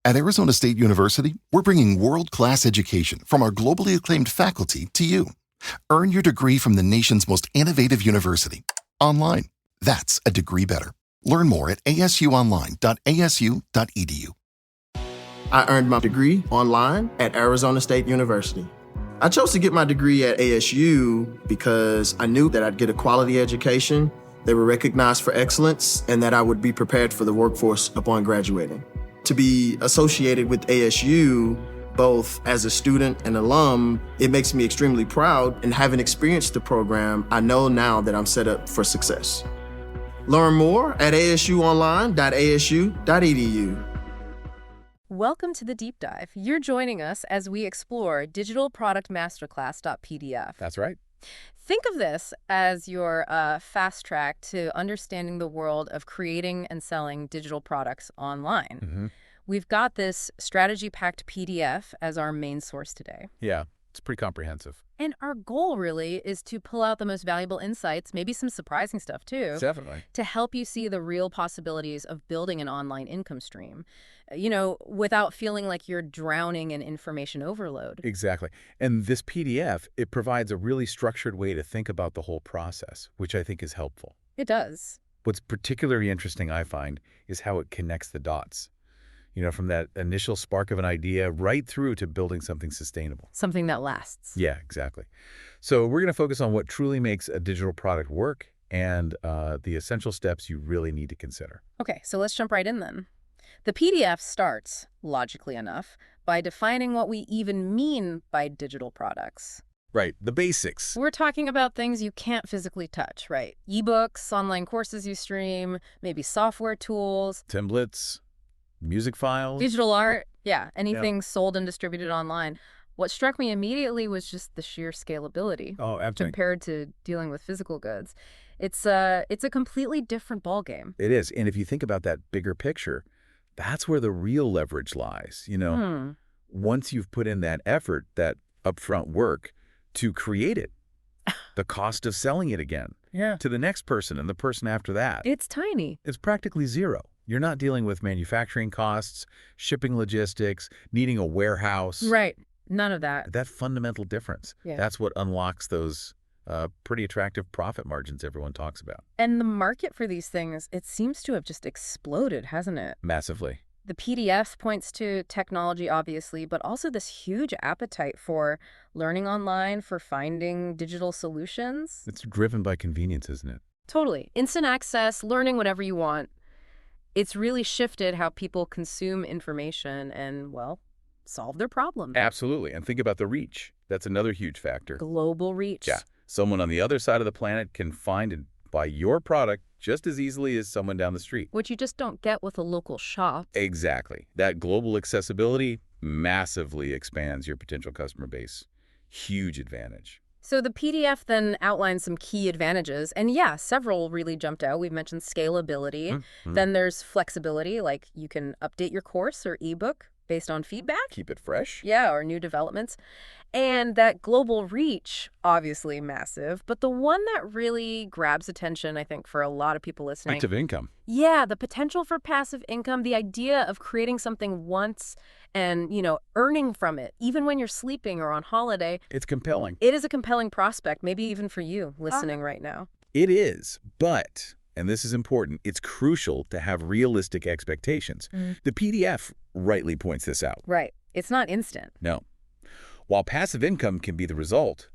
At Arizona State University, we're bringing world-class education from our globally acclaimed faculty to you. Earn your degree from the nation's most innovative university. Online. That's a degree better. Learn more at asuonline.asu.edu. I earned my degree online at Arizona State University. I chose to get my degree at ASU because I knew that I'd get a quality education, they were recognized for excellence, and that I would be prepared for the workforce upon graduating. To be associated with ASU, both as a student and alum, it makes me extremely proud, and having experienced the program, I know now that I'm set up for success. Learn more at asuonline.asu.edu. Welcome to the Deep Dive. You're joining us as we explore Digital Product Masterclass.pdf. That's right. Think of this as your fast track to understanding the world of creating and selling digital products online. Mm-hmm. We've got this strategy-packed PDF as our main source today. Yeah, it's pretty comprehensive. And our goal really is to pull out the most valuable insights, maybe some surprising stuff too, Definitely. to help you see the real possibilities of building an online income stream, without feeling like you're drowning in information overload. Exactly. And this PDF, it provides a really structured way to think about the whole process, which I think is helpful. It does. What's particularly interesting, I find, is how it connects the dots. From that initial spark of an idea right through to building something sustainable. Something that lasts. Yeah, exactly. So we're going to focus on what truly makes a digital product work and the essential steps you really need to consider. Okay, so let's jump right in then. The PDF starts, logically enough, by defining what we even mean by digital products. Right, the basics. We're talking about things you can't physically touch, right? Ebooks, online courses you stream, maybe software tools. Templates, music files. Digital art, yeah, anything sold and distributed online. What struck me immediately was just the sheer scalability. Oh, absolutely. Compared to dealing with physical goods. It's a completely different ballgame. It is, and if you think about that bigger picture, that's where the real leverage lies. Once you've put in that effort, that upfront work to create it, the cost of selling it again to the next person and the person after that. It's tiny. It's practically zero. You're not dealing with manufacturing costs, shipping logistics, needing a warehouse. Right. None of that. That fundamental difference. Yeah. That's what unlocks those pretty attractive profit margins everyone talks about. And the market for these things, it seems to have just exploded, hasn't it? Massively. The PDF points to technology, obviously, but also this huge appetite for learning online, for finding digital solutions. It's driven by convenience, isn't it? Totally. Instant access, learning whatever you want. It's really shifted how people consume information and, solve their problems. Absolutely. And think about the reach. That's another huge factor. Global reach. Yeah. Someone on the other side of the planet can find and buy your product just as easily as someone down the street. Which you just don't get with a local shop. Exactly. That global accessibility massively expands your potential customer base. Huge advantage. So the PDF then outlines some key advantages, and several really jumped out. We've mentioned scalability. Mm-hmm. Then there's flexibility, like you can update your course or ebook based on feedback. Keep it fresh. Yeah, or new developments. And that global reach, obviously massive, but the one that really grabs attention, I think, for a lot of people listening. Active income. Yeah, the potential for passive income, the idea of creating something once and, earning from it, even when you're sleeping or on holiday. It's compelling. It is a compelling prospect, maybe even for you listening right now. It is, but, and this is important, it's crucial to have realistic expectations. The PDF rightly points this out. Right. It's not instant. No. While passive income can be the result,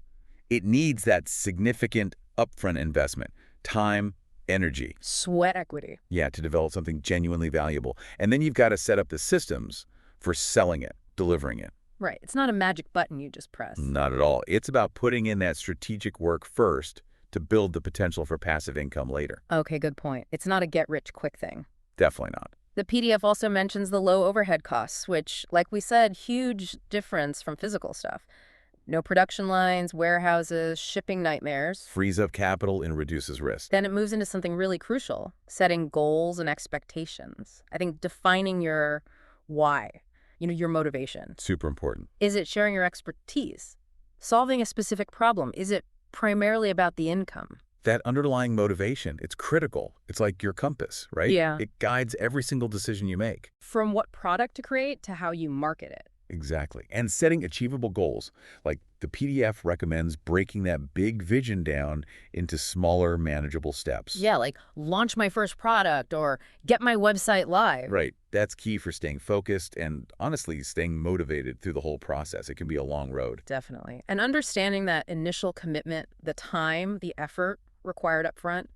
it needs that significant upfront investment, time, energy. Sweat equity. Yeah, to develop something genuinely valuable. And then you've got to set up the systems for selling it, delivering it. Right. It's not a magic button you just press. Not at all. It's about putting in that strategic work first to build the potential for passive income later. Okay, good point. It's not a get-rich-quick thing. Definitely not. The PDF also mentions the low overhead costs, which, like we said, huge difference from physical stuff. No production lines, warehouses, shipping nightmares. Frees up capital and reduces risk. Then it moves into something really crucial, setting goals and expectations. I think defining your why, your motivation. Super important. Is it sharing your expertise? Solving a specific problem? Is it primarily about the income? That underlying motivation, it's critical. It's like your compass, right? Yeah. It guides every single decision you make. From what product to create to how you market it. Exactly. And setting achievable goals. Like the PDF recommends breaking that big vision down into smaller, manageable steps. Yeah, like launch my first product or get my website live. Right. That's key for staying focused and, honestly, staying motivated through the whole process. It can be a long road. Definitely. And understanding that initial commitment, the time, the effort required up front,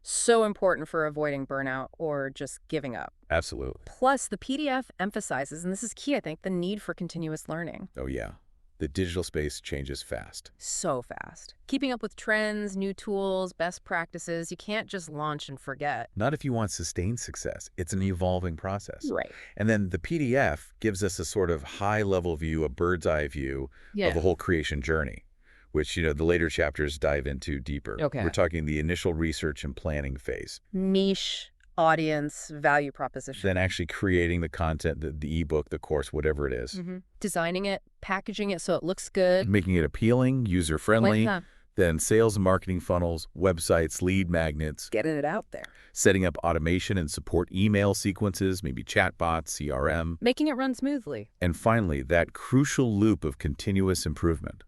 so important for avoiding burnout or just giving up. Absolutely. Plus, the PDF emphasizes, and this is key, I think, the need for continuous learning. Oh, yeah. The digital space changes fast. So fast. Keeping up with trends, new tools, best practices, you can't just launch and forget. Not if you want sustained success. It's an evolving process. Right. And then the PDF gives us a sort of high-level view, a bird's-eye view of the whole creation journey, which, the later chapters dive into deeper. Okay. We're talking the initial research and planning phase. Niche, audience, value proposition. Then actually creating the content, the ebook, the course, whatever it is. Designing it, packaging it so it looks good. Making it appealing, user-friendly. Like, Then sales and marketing funnels, websites, lead magnets. getting it out there. Setting up automation and support email sequences, maybe chatbots, CRM. Making it run smoothly. And finally, that crucial loop of continuous improvement.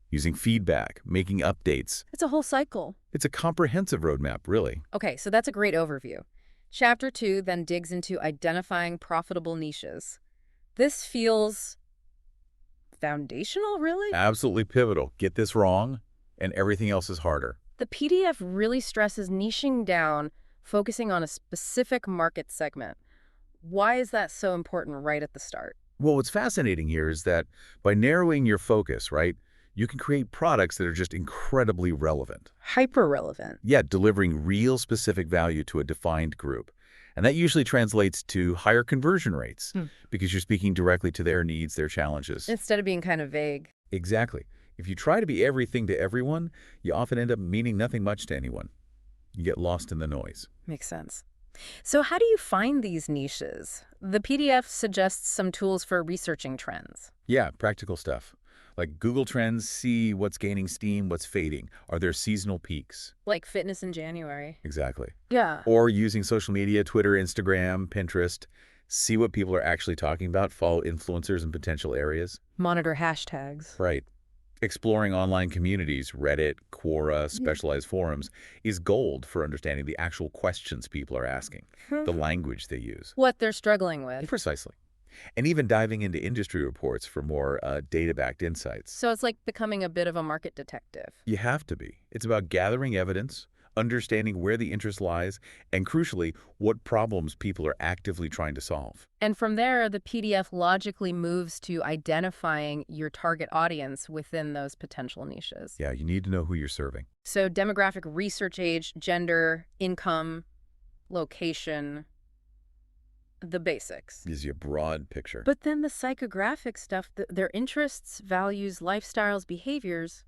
Using feedback, making updates. It's a whole cycle. It's a comprehensive roadmap, really. Okay, so that's a great overview. Chapter 2 then digs into identifying profitable niches. This feels foundational, really? Absolutely pivotal. Get this wrong, and everything else is harder. The PDF really stresses niching down, focusing on a specific market segment. Why is that so important right at the start? Well, what's fascinating here is that by narrowing your focus, right, you can create products that are just incredibly relevant. Hyper-relevant. Yeah, delivering real specific value to a defined group. And that usually translates to higher conversion rates because you're speaking directly to their needs, their challenges. Instead of being kind of vague. Exactly. If you try to be everything to everyone, you often end up meaning nothing much to anyone. You get lost in the noise. Makes sense. So how do you find these niches? The PDF suggests some tools for researching trends. Yeah, practical stuff. Like Google Trends, see what's gaining steam, what's fading. Are there seasonal peaks? Like fitness in January. Exactly. Yeah. Or using social media, Twitter, Instagram, Pinterest. See what people are actually talking about, follow influencers in potential areas. Monitor hashtags. Right. Exploring online communities, Reddit, Quora, specialized forums, is gold for understanding the actual questions people are asking, the language they use. What they're struggling with. Precisely. And even diving into industry reports for more data-backed insights. So it's like becoming a bit of a market detective. You have to be. It's about gathering evidence, understanding where the interest lies, and crucially, what problems people are actively trying to solve. And from there, the PDF logically moves to identifying your target audience within those potential niches. Yeah, you need to know who you're serving. So demographic, research age, gender, income, location, the basics. Gives you a broad picture. But then the psychographic stuff, their interests, values, lifestyles, behaviors,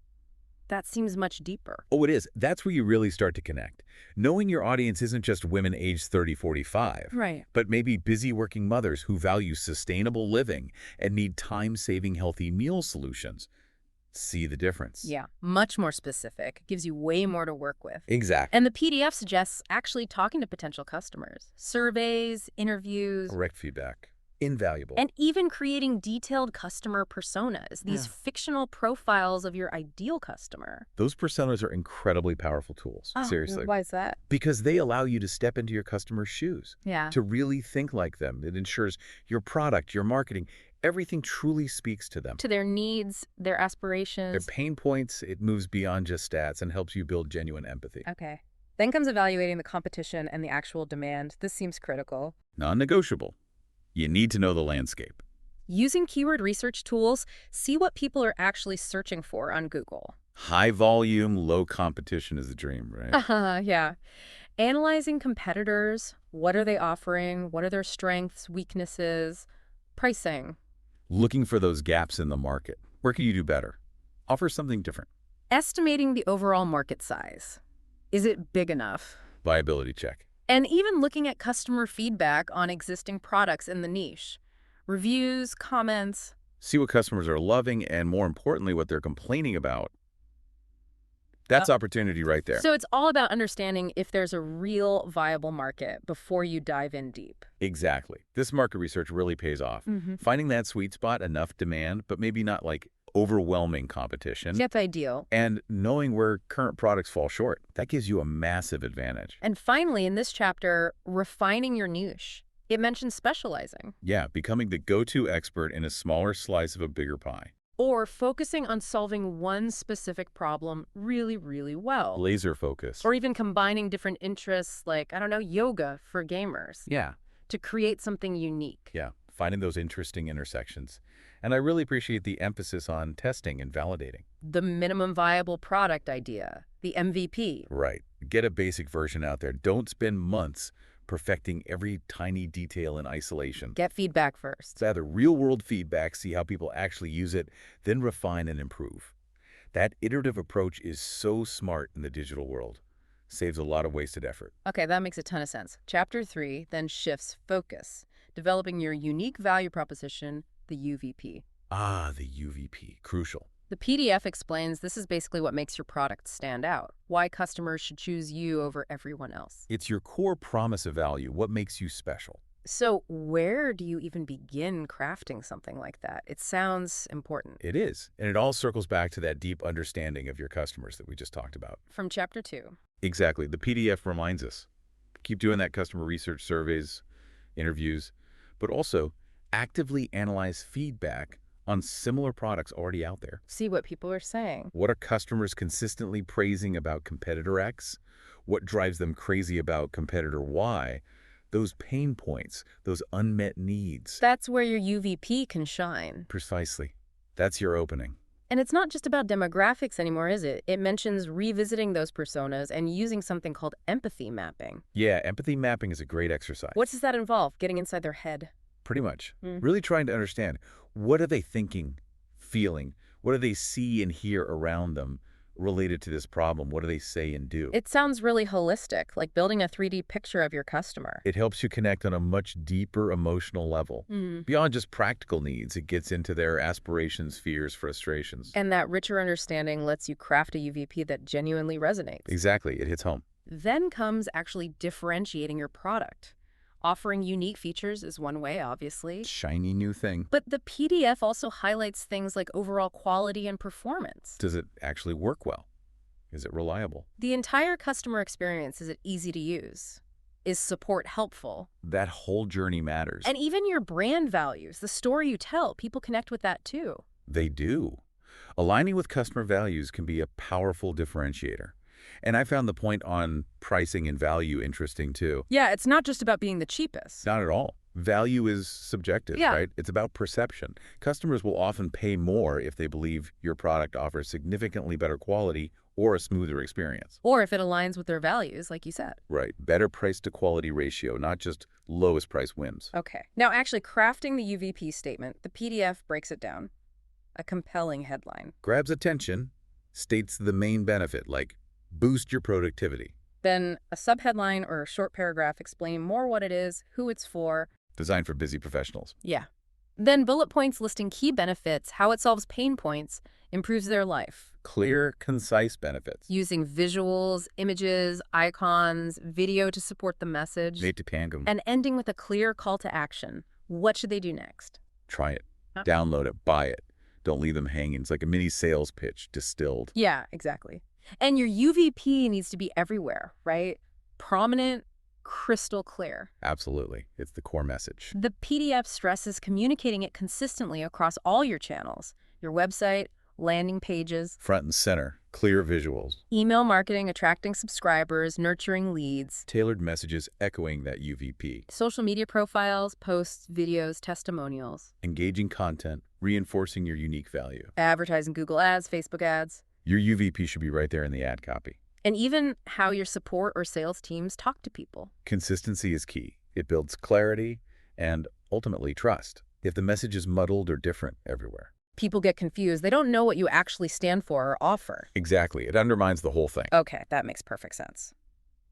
that seems much deeper. Oh, it is. That's where you really start to connect. Knowing your audience isn't just women aged 30, 45. Right. But maybe busy working mothers who value sustainable living and need time-saving healthy meal solutions. See the difference. Yeah, much more specific. Gives you way more to work with. Exactly. And the PDF suggests actually talking to potential customers. Surveys, interviews. Direct feedback. Invaluable. And even creating detailed customer personas, these fictional profiles of your ideal customer. Those personas are incredibly powerful tools. Seriously. Why is that? Because they allow you to step into your customer's shoes. Yeah. To really think like them. It ensures your product, your marketing, everything truly speaks to them. To their needs, their aspirations. Their pain points, it moves beyond just stats and helps you build genuine empathy. Okay. Then comes evaluating the competition and the actual demand. This seems critical. Non-negotiable. You need to know the landscape. Using keyword research tools, see what people are actually searching for on Google. High volume, low competition is the dream, right? Yeah. Analyzing competitors. What are they offering? What are their strengths, weaknesses, pricing? Looking for those gaps in the market. Where can you do better? Offer something different. Estimating the overall market size. Is it big enough? Viability check. And even looking at customer feedback on existing products in the niche. Reviews, comments. See what customers are loving and, more importantly, what they're complaining about. That's opportunity right there. So it's all about understanding if there's a real viable market before you dive in deep. Exactly. This market research really pays off. Finding that sweet spot, enough demand, but maybe not like overwhelming competition. That's ideal. And knowing where current products fall short, that gives you a massive advantage. And finally, in this chapter, refining your niche. It mentions specializing. Yeah, becoming the go-to expert in a smaller slice of a bigger pie. Or focusing on solving one specific problem really, really well. Laser focus. Or even combining different interests like, I don't know, yoga for gamers. Yeah. To create something unique. Yeah, finding those interesting intersections. And I really appreciate the emphasis on testing and validating. The minimum viable product idea, the MVP. Right. Get a basic version out there. Don't spend months perfecting every tiny detail in isolation. Get feedback first. Gather real-world feedback, see how people actually use it, then refine and improve. That iterative approach is so smart in the digital world. Saves a lot of wasted effort. Okay, that makes a ton of sense. Chapter 3 then shifts focus, developing your unique value proposition, the UVP. Ah, the UVP. Crucial. The PDF explains this is basically what makes your product stand out, why customers should choose you over everyone else. It's your core promise of value, what makes you special. So where do you even begin crafting something like that? It sounds important. It is, and it all circles back to that deep understanding of your customers that we just talked about. From Chapter 2. Exactly. The PDF reminds us. Keep doing that customer research surveys, interviews, but also actively analyze feedback on similar products already out there. See what people are saying. What are customers consistently praising about competitor X? What drives them crazy about competitor Y? Those pain points, those unmet needs. That's where your UVP can shine. Precisely. That's your opening. And it's not just about demographics anymore, is it? It mentions revisiting those personas and using something called empathy mapping. Yeah, empathy mapping is a great exercise. What does that involve? Getting inside their head? Pretty much. Really trying to understand, what are they thinking, feeling? What do they see and hear around them related to this problem? What do they say and do? It sounds really holistic, like building a 3D picture of your customer. It helps you connect on a much deeper emotional level. Beyond just practical needs, it gets into their aspirations, fears, frustrations. And that richer understanding lets you craft a UVP that genuinely resonates. Exactly. It hits home. Then comes actually differentiating your product. Offering unique features is one way, obviously. Shiny new thing. But the PDF also highlights things like overall quality and performance. Does it actually work well? Is it reliable? The entire customer experience, is it easy to use? Is support helpful? That whole journey matters. And even your brand values, the story you tell, people connect with that too. They do. Aligning with customer values can be a powerful differentiator. And I found the point on pricing and value interesting too. Yeah, it's not just about being the cheapest. Not at all. Value is subjective, right? It's about perception. Customers will often pay more if they believe your product offers significantly better quality or a smoother experience. Or if it aligns with their values, like you said. Right. Better price to quality ratio, not just lowest price whims. Okay. Now, actually crafting the UVP statement, the PDF breaks it down. A compelling headline. Grabs attention, states the main benefit, like boost your productivity. Then a subheadline or a short paragraph explaining more what it is, who it's for. Designed for busy professionals. Yeah. Then bullet points listing key benefits, how it solves pain points, improves their life. Clear, concise benefits. Using visuals, images, icons, video to support the message. And And ending with a clear call to action. What should they do next? try it. Download it. Buy it. Don't leave them hanging. It's like a mini sales pitch distilled. Yeah, exactly. And your UVP needs to be everywhere, right? Prominent, crystal clear. Absolutely. It's the core message. The PDF stresses communicating it consistently across all your channels, your website, landing pages, Front and center. Clear visuals. email marketing, attracting subscribers, nurturing leads, Tailored messages echoing that UVP. social media profiles, posts, videos, testimonials, Engaging content, reinforcing your unique value. advertising Google ads, Facebook ads, Your UVP should be right there in the ad copy. and even how your support or sales teams talk to people. Consistency is key. It builds clarity and ultimately trust. If the message is muddled or different everywhere. People get confused. They don't know what you actually stand for or offer. Exactly. It undermines the whole thing. Okay, that makes perfect sense.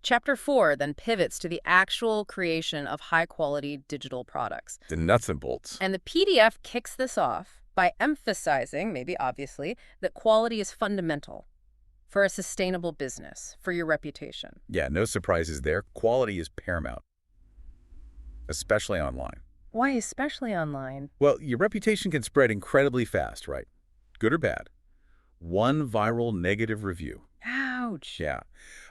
Chapter 4 then pivots to the actual creation of high-quality digital products. The nuts and bolts. And the PDF kicks this off by emphasizing, maybe obviously, that quality is fundamental. for a sustainable business, for your reputation. Yeah, no surprises there. Quality is paramount, especially online. Why especially online? Well, your reputation can spread incredibly fast, right? Good or bad. One viral negative review. Ouch. Yeah.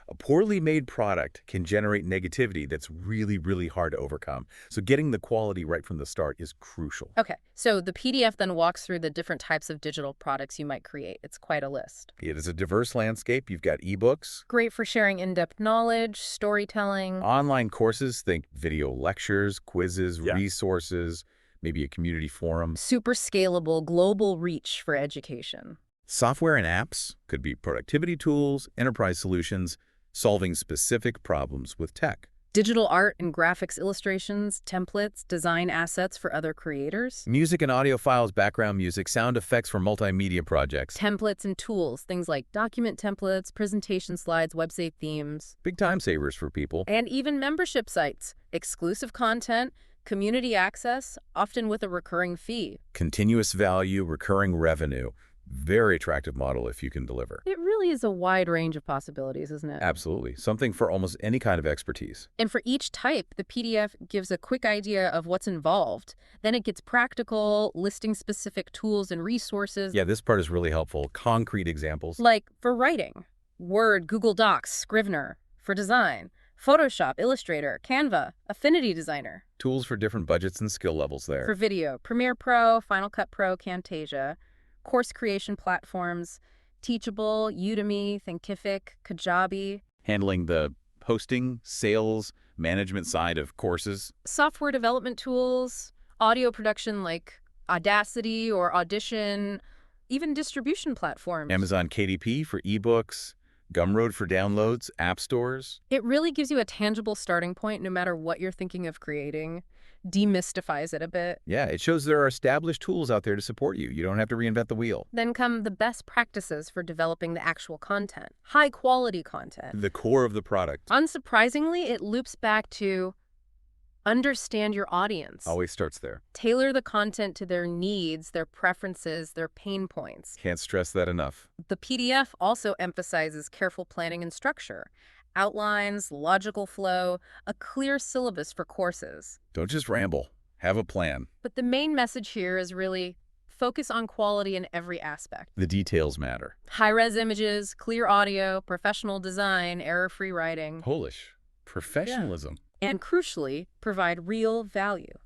A poorly made product can generate negativity that's really, really hard to overcome. So getting the quality right from the start is crucial. Okay, so the PDF then walks through the different types of digital products you might create. It's quite a list. It is a diverse landscape. You've got ebooks, Great for sharing in-depth knowledge, storytelling. online courses, think video lectures, quizzes, resources, maybe a community forum. Super scalable, global reach for education. Software and apps could be productivity tools, enterprise solutions, solving specific problems with tech. Digital art and graphics illustrations, templates, design assets for other creators. Music and audio files, background music, sound effects for multimedia projects. Templates and tools, things like document templates, presentation slides, website themes. Big time savers for people. And even membership sites, exclusive content, community access, often with a recurring fee. Continuous value, recurring revenue. Very attractive model if you can deliver. It really is a wide range of possibilities, isn't it? Absolutely. Something for almost any kind of expertise. And for each type, the PDF gives a quick idea of what's involved. Then it gets practical, listing specific tools and resources. Yeah, this part is really helpful. Concrete examples. Like for writing, Word, Google Docs, Scrivener. For design, Photoshop, Illustrator, Canva, Affinity Designer. Tools for different budgets and skill levels there. For video, Premiere Pro, Final Cut Pro, Camtasia. Course creation platforms, Teachable, Udemy, Thinkific, Kajabi. Handling the hosting, sales, management side of courses. Software development tools, audio production like Audacity or Audition, even distribution platforms. Amazon KDP for ebooks, Gumroad for downloads, app stores. It really gives you a tangible starting point no matter what you're thinking of creating. Demystifies it a bit. Yeah, it shows there are established tools out there to support you. You don't have to reinvent the wheel. Then come the best practices for developing the actual content. High quality content. The core of the product. Unsurprisingly, it loops back to understand your audience. Always starts there. Tailor the content to their needs, their preferences, their pain points. Can't stress that enough. The PDF also emphasizes careful planning and structure. Outlines, logical flow, a clear syllabus for courses. Don't just ramble. Have a plan. But the main message here is really focus on quality in every aspect. The details matter. High-res images, clear audio, professional design, error-free writing. Polish. Professionalism. And crucially, provide real value.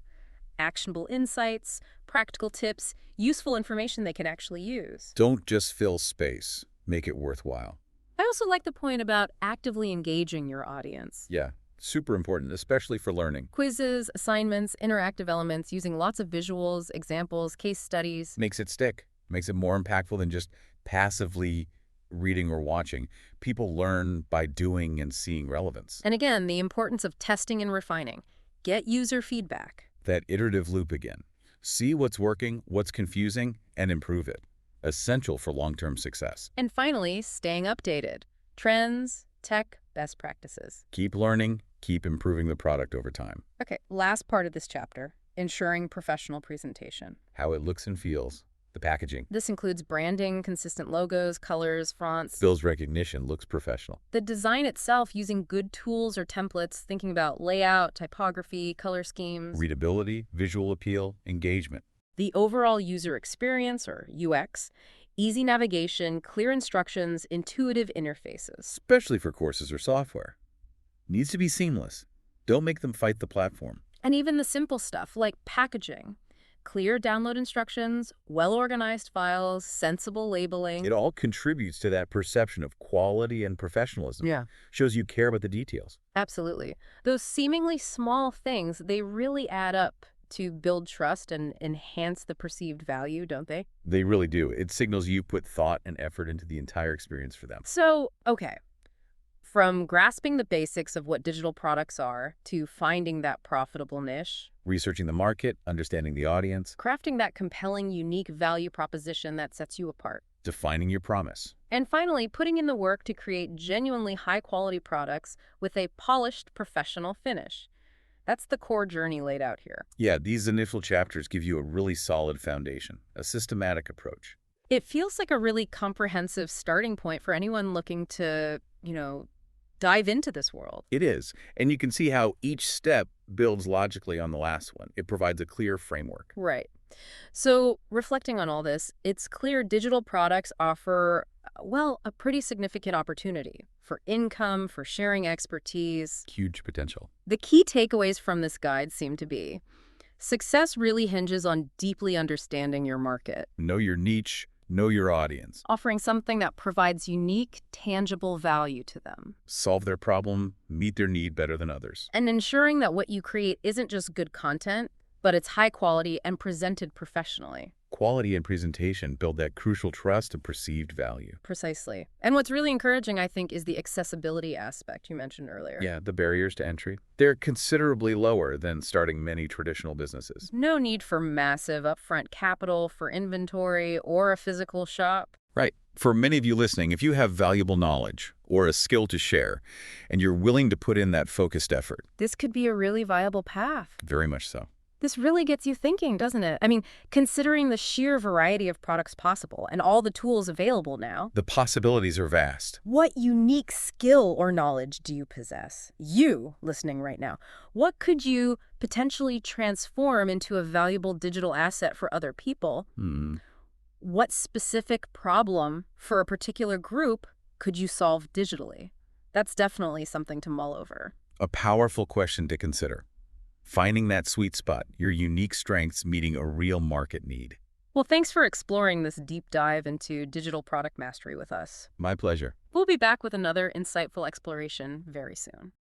Actionable insights, practical tips, useful information they can actually use. Don't just fill space. Make it worthwhile. I also like the point about actively engaging your audience. Yeah, super important, especially for learning. Quizzes, assignments, interactive elements using lots of visuals, examples, case studies. Makes it stick. Makes it more impactful than just passively reading or watching. People learn by doing and seeing relevance. And again, the importance of testing and refining. Get user feedback. That iterative loop again. See what's working, what's confusing, and improve it. Essential for long-term success. And finally, staying updated. Trends, tech, best practices. Keep learning, keep improving the product over time. Okay, last part of this chapter, ensuring professional presentation. How it looks and feels. The packaging. This includes branding, consistent logos, colors, fonts. Builds recognition, looks professional. The design itself using good tools or templates, thinking about layout, typography, color schemes. Readability, visual appeal, engagement. The overall user experience, or UX, easy navigation, clear instructions, intuitive interfaces. Especially for courses or software. Needs to be seamless. Don't make them fight the platform. And even the simple stuff like packaging. Clear download instructions, well-organized files, sensible labeling. It all contributes to that perception of quality and professionalism. Yeah. Shows you care about the details. Absolutely. Those seemingly small things, they really add up to build trust and enhance the perceived value, don't they? They really do. It signals you put thought and effort into the entire experience for them. So, okay. From grasping the basics of what digital products are to finding that profitable niche, Researching the market, understanding the audience, crafting that compelling, unique value proposition that sets you apart, defining your promise. and finally, putting in the work to create genuinely high-quality products with a polished, professional finish. That's the core journey laid out here. Yeah, these initial chapters give you a really solid foundation, a systematic approach. It feels like a really comprehensive starting point for anyone looking to, dive into this world. It is. And you can see how each step builds logically on the last one. It provides a clear framework. Right. So reflecting on all this, it's clear digital products offer, well, a pretty significant opportunity for income, for sharing expertise. Huge potential. The key takeaways from this guide seem to be success really hinges on deeply understanding your market, Know your niche, know your audience. offering something that provides unique, tangible value to them, Solve their problem, meet their need better than others. and ensuring that what you create isn't just good content, but it's high quality and presented professionally. Quality and presentation build that crucial trust and perceived value. Precisely. And what's really encouraging, I think, is the accessibility aspect you mentioned earlier. Yeah, the barriers to entry. They're considerably lower than starting many traditional businesses. No need for massive upfront capital for inventory or a physical shop. Right. For many of you listening, if you have valuable knowledge or a skill to share, and you're willing to put in that focused effort, This could be a really viable path. very much so. This really gets you thinking, doesn't it? I mean, considering the sheer variety of products possible and all the tools available now, The possibilities are vast. what unique skill or knowledge do you possess? You, listening right now, what could you potentially transform into a valuable digital asset for other people? What specific problem for a particular group could you solve digitally? That's definitely something to mull over. A powerful question to consider. Finding that sweet spot, your unique strengths meeting a real market need. Well, thanks for exploring this deep dive into digital product mastery with us. My pleasure. We'll be back with another insightful exploration very soon.